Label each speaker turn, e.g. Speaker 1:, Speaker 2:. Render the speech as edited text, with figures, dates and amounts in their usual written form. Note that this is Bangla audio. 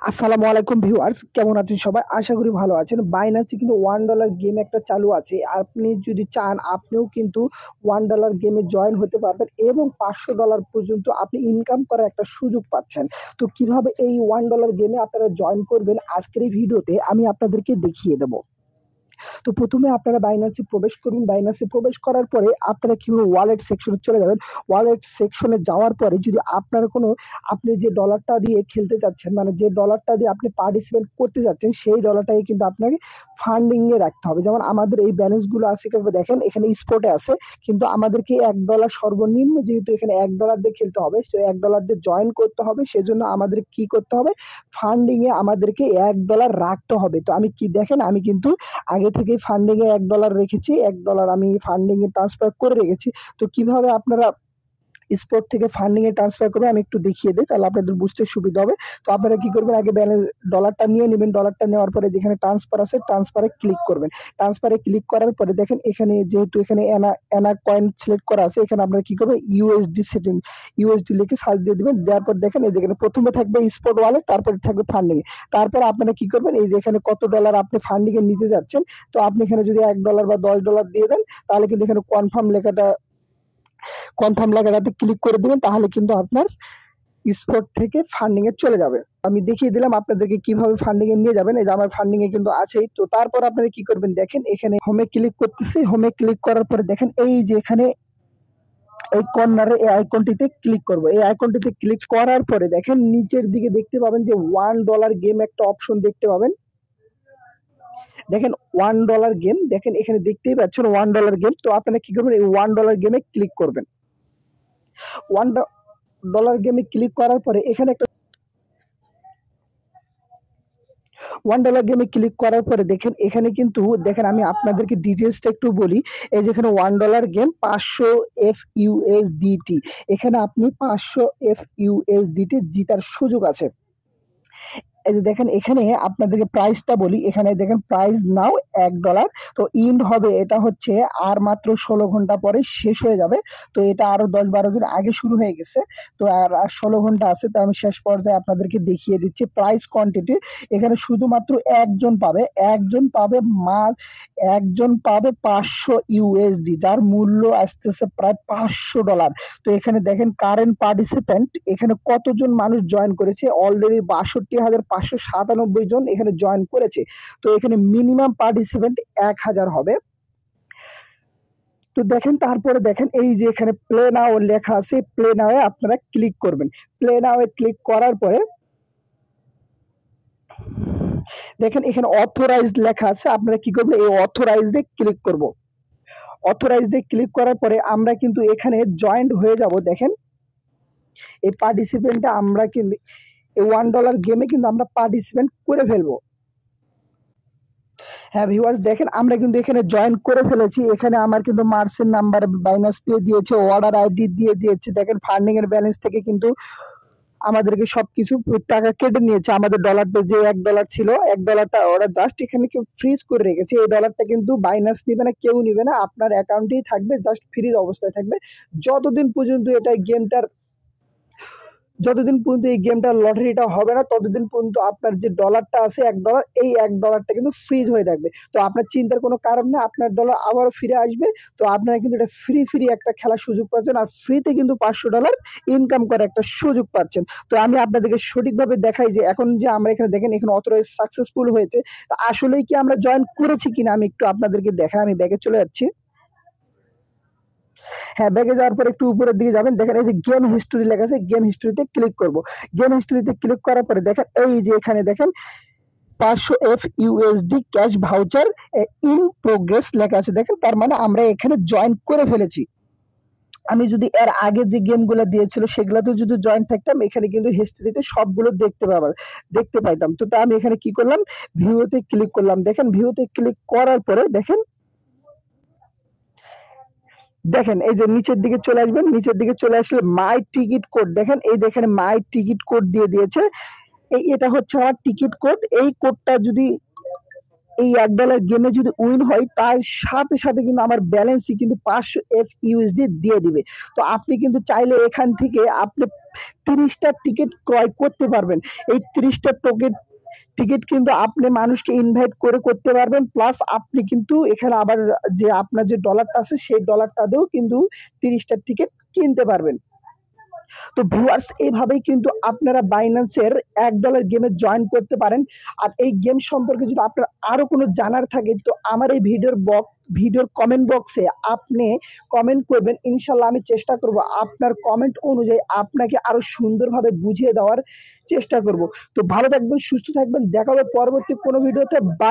Speaker 1: আসসালামু আলাইকুম ভিউয়ার্স, কেমন আছেন সবাই? আশা করি ভালো আছেন। বাইন্যান্সে কিন্তু $1 গেম একটা চালু আছে। আপনি যদি চান আপনিও কিন্তু $1 গেমে জয়েন হতে পারবেন এবং $500 পর্যন্ত আপনি ইনকাম করার একটা সুযোগ পাচ্ছেন। তো কিভাবে এই $1 গেমে আপনারা জয়েন করবেন আজকের এই ভিডিওতে আমি আপনাদেরকে দেখিয়ে দেব। তো প্রথমে আপনারা বাইন্যান্সে প্রবেশ করুন। বাইন্যান্সে প্রবেশ করার পরে আপনারা কিভাবে ওয়ালেট সেকশনে চলে যাবেন। ওয়ালেট সেকশনে যাওয়ার পরে যদি আপনার কোনো আপনি যে ডলারটা দিয়ে খেলতে চাচ্ছেন, মানে যে ডলারটা দিয়ে আপনি পার্টিসিপেট করতে যাচ্ছেন, সেই ডলারটাকে কিন্তু আপনাকে ফান্ডিং এ রাখতে হবে। যেমন আমাদের এই ব্যালেন্সগুলো আছে, কিভাবে দেখেন এখানে স্পটে আছে, কিন্তু আমাদেরকে $1 সর্বনিম্ন, যেহেতু এখানে $1 দিয়ে খেলতে হবে, তো $1 দিয়ে জয়েন করতে হবে। সেজন্য আমাদের কি করতে হবে, ফান্ডিং এ আমাদেরকে $1 রাখতে হবে। তো আমি কি দেখেন, আমি কিন্তু আগে থেকেই ফান্ডিং এ $1 রেখেছি। $1 আমি ফান্ডিং এ ট্রান্সফার করে রেখেছি। তো কিভাবে আপনারা স্পট থেকে ফান্ডিং এ ট্রান্সফার করবে আমি একটু দেখিয়ে দেই, তাহলে আপনাদের বুঝতে সুবিধা হবে। তো আপনারা কি করবেন, আগে ব্যালেন্স ডলারটা নিয়ে নিবেন। ডলারটা নেওয়ার পরে যেখানে ট্রান্সফার আছে, ট্রান্সফারে ক্লিক করবেন। ট্রান্সফারে ক্লিক করার পরে দেখেন এখানে, যেহেতু এখানে এনা কয়েন সিলেক্ট করা আছে, এখানে আপনারা কি করবেন, ইউএসডি সেটিং, ইউএসডি লিখে সার্চ দিয়ে দিবেন। দেওয়ার পর দেখেন এই যেখানে প্রথমে থাকবে স্পট ওয়ালেট, তারপরে থাকবে ফান্ডিং এ। তারপর আপনারা কি করবেন, এই যে এখানে কত ডলার আপনি ফান্ডিং এ নিতে যাচ্ছেন, তো আপনি এখানে যদি $1 বা $10 দিয়ে দেন, তাহলে কিন্তু এখানে কনফার্ম লেখাটাতে ক্লিক করে দিবেন, তাহলে কিন্তু আপনার স্পট থেকে ফান্ডিং এ চলে যাবে। আমি দেখিয়ে দিলাম আপনাদেরকে কিভাবে ফান্ডিং এ নিয়ে যাবেন। এই যে আমার ফান্ডিং এ কিন্তু আছেই। তো তারপর আপনারা কি করবেন, দেখেন এখানে হোমে ক্লিক করতেছি। হোমে ক্লিক করার পরে দেখেন এই যে এখানে এই কর্নারে এই আইকনটিতে ক্লিক করব। এই আইকনটিতে ক্লিক করার পরে দেখেন নিচের দিকে দেখতে পাবেন যে $1 গেম একটা অপশন দেখতে পাবেন। দেখেন $1 গেম, দেখেন এখানে দেখতেই পাচ্ছেন $1 গেম। তো আপনারা কি করবেন, এই $1 গেমে ক্লিক করবেন। $1 গেমে ক্লিক করার পরে এখানে একটা $1 গেমে ক্লিক করার পরে দেখেন এখানে কিন্তু দেখেন, আমি আপনাদেরকে ডিটেলসটা একটু বলি। এই যেখানে $1 গেম 500 FUSDT, এখানে আপনি 500 FUSDT জিতার সুযোগ আছে। এই যে দেখেন এখানে আপনাদেরকে প্রাইসটা বলি, এখানে দেখেন প্রাইস নাও $1। তো ইন্ড হবে, এটা হচ্ছে আর মাত্র 16 ঘন্টা পরে শেষ হয়ে যাবে। তো এটা আরো 10-12 দিন আগে শুরু হয়ে গেছে। তো আর 16 ঘন্টা আছে। তো আমি শেষ পর্যায়ে আপনাদেরকে দেখিয়ে দিচ্ছি প্রাইস কোয়ান্টিটি। এখানে শুধুমাত্র একজন পাবে 500 ইউএসডি, যার মূল্য আসতেছে প্রায় $500। তো এখানে দেখেন কারেন্ট পার্টিসিপেন্ট, এখানে কতজন মানুষ জয়েন করেছে, অলরেডি 62,597 জন এখানে জয়েন করেছে। তো এখানে মিনিমাম পার্টিসিপেন্ট 1000 হবে। তো দেখেন তারপরে দেখেন এই যে এখানে প্লে নাও লেখা আছে, প্লে নাও এ আপনারা ক্লিক করবেন। প্লে নাও এ ক্লিক করার পরে দেখেন এখানে অথরাইজড লেখা আছে, আপনারা কি করবেন, এই অথরাইজড এ ক্লিক করব। অথরাইজড এ ক্লিক করার পরে আমরা কিন্তু এখানে জয়েন্ট হয়ে যাব। দেখেন এই পার্টিসিপেন্টটা আমরা কিন্তু এই $1 গেমে কিন্তু আমরা পার্টিসিপেন্ট করে ফেলবো। হ্যাঁ ভিউয়ার্স, দেখেন আমরা কিন্তু এখানে জয়েন করে ফেলেছি। এখানে আমার কিন্তু মার্চেন্ট নাম্বার, বাইনান্স পে দিয়েছে, অর্ডার আইডি দিয়ে দিয়েছে। দেখেন ফান্ডিং এর ব্যালেন্স থেকে কিন্তু আমাদেরকে সবকিছু টাকা কেটে নিয়েছে। আমাদের ডলারটা যে $1 ছিল, $1টা ওরা জাস্ট এখানে কেউ ফ্রিজ করে রেখেছে। এই ডলারটা কিন্তু বাইনান্স নিবে না, কেউ নিবে না, আপনার অ্যাকাউন্টেই থাকবে, জাস্ট ফ্রিজ অবস্থায় থাকবে যতদিন পর্যন্ত এই গেমটার লটারিটা হবে না, ততদিন পর্যন্ত আপনার যে ডলারটা আছে $1, এই $1টা কিন্তু ফ্রিজ হয়ে থাকবে। তো আপনার চিন্তার কোনো কারণ নেই, আপনার ডলার আবারও ফিরে আসবে। তো আপনারা কিন্তু এটা ফ্রি একটা খেলার সুযোগ পাচ্ছেন, আর ফ্রিতে কিন্তু $500 ইনকাম করার একটা সুযোগ পাচ্ছেন। তো আমি আপনাদেরকে সঠিকভাবে দেখাই যে এখন যে আমরা এখানে দেখেন এখানে অথরাইজ সাকসেসফুল হয়েছে। তো আসলেই কি আমরা জয়েন করেছি কিনা আমি একটু আপনাদেরকে দেখাই। আমি ব্যাগে চলে যাচ্ছি। হ্যাঁ, ব্যাগে যাওয়ার পর একটু উপরের দিকে যাবেন, দেখেন এই যে গেম হিস্টোরি লেখা আছে, গেম হিস্টোরিতে ক্লিক করব। গেম হিস্টোরিতে ক্লিক করার পরে দেখেন এই যে এখানে দেখেন 500 FUSD cash voucher in progress লেখা আছে। দেখেন তার মানে আমরা এখানে জয়েন করে ফেলেছি। আমি যদি এর আগে যে গেমগুলো দিয়েছিল সেগুলোতে যদি জয়েন থাকতাম, এখানে কিন্তু হিস্ট্রিতে সবগুলো দেখতে পাইতাম। তো আমি এখানে কি করলাম, ভিউতে ক্লিক করলাম। দেখেন ভিউতে ক্লিক করার পরে দেখেন এই যে নিচের দিকে চলে আসবেন। নিচের দিকে চলে আসলে মাই টিকিট কোড, দেখেন এই দেখেন মাই টিকিট কোড দিয়ে দিয়েছে। এটা হচ্ছে আমার টিকিট কোড। এই কোডটা যদি এই $1 গেমে যদি উইন হয়, তার সাথে সাথে কিন্তু আমার ব্যালেন্সই কিন্তু 500 FUSD দিয়ে দিবে। তো আপনি কিন্তু চাইলে এখান থেকে আপনি 30টা টিকিট ক্রয় করতে পারবেন। এই 30টা টিকিট কিন্তু আপনি মানুষকে ইনভাইট করে করতে পারবেন। প্লাস আপনি কিন্তু এখানে আবার যে আপনার যে ডলারটা আছে সেই ডলারটা দিয়েও কিন্তু 30টা টিকিট কিনতে পারবেন। তো ভিউয়ার্স এইভাবেই কিন্তু আপনারা বাইন্যান্সের $1 গেমে জয়েন করতে পারেন। আর এই গেম সম্পর্কে যদি আপনার আরো কোনো জানার থাকে তো আমার এই ভিডিওর কমেন্ট বক্সে আপনি কমেন্ট করবেন। ইনশাল্লাহ আমি চেষ্টা করব আপনার কমেন্ট অনুযায়ী আপনাকে আরো সুন্দরভাবে বুঝিয়ে দেওয়ার চেষ্টা করব। তো ভালো থাকবেন, সুস্থ থাকবেন, দেখা হবে পরবর্তী কোনো ভিডিওতে। বাই।